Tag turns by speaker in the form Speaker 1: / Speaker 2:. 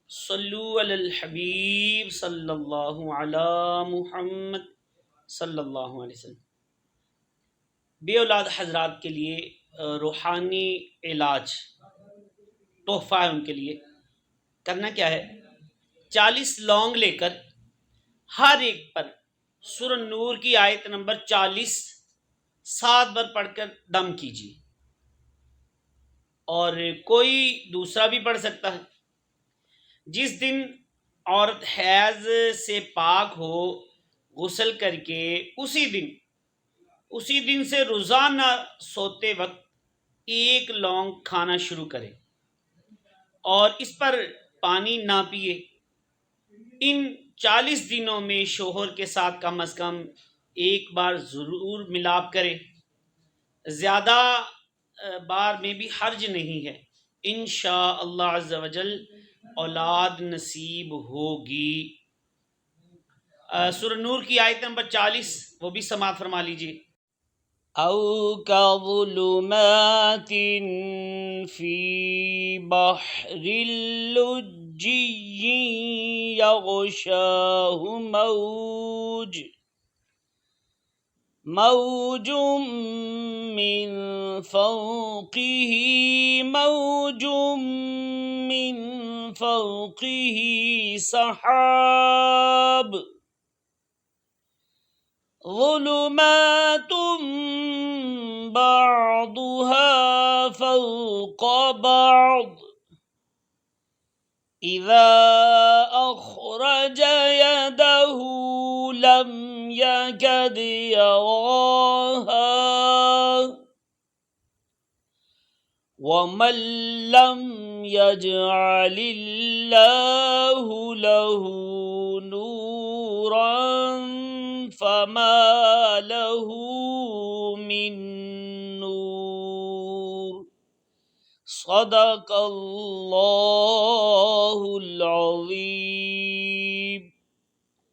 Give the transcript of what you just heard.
Speaker 1: صلو علی الحبیب صلی اللہ علی محمد صلی اللہ علیہ وسلم۔ بے اولاد حضرات کے لیے روحانی علاج تحفہ ہے۔ ان کے لیے کرنا کیا ہے، 40 لونگ لے کر ہر ایک پر سورہ نور کی آیت نمبر 40 7 بار پڑھ کر دم کیجیے، اور کوئی دوسرا بھی پڑھ سکتا ہے۔ جس دن عورت حیض سے پاک ہو، غسل کر کے اسی دن سے روزانہ سوتے وقت 1 لونگ کھانا شروع کرے اور اس پر پانی نہ پیے۔ ان 40 دنوں میں شوہر کے ساتھ کم از کم 1 بار ضرور ملاپ کرے، زیادہ بار میں بھی حرج نہیں ہے، انشاء اللہ عز و جل اولاد نصیب ہوگی۔ سورہ نور کی آیت نمبر 40 وہ بھی سماعت فرما لیجیے۔ او كظلمات في بحر اللجي يغشاه موج من فوقه موج من فوقه سحاب ظلمات بعضها فوق بعض إذا أخرج يده لم يكد يراها ومن لم يجعل الله له نورا فما له من نور۔ صدق اللہ العظیم۔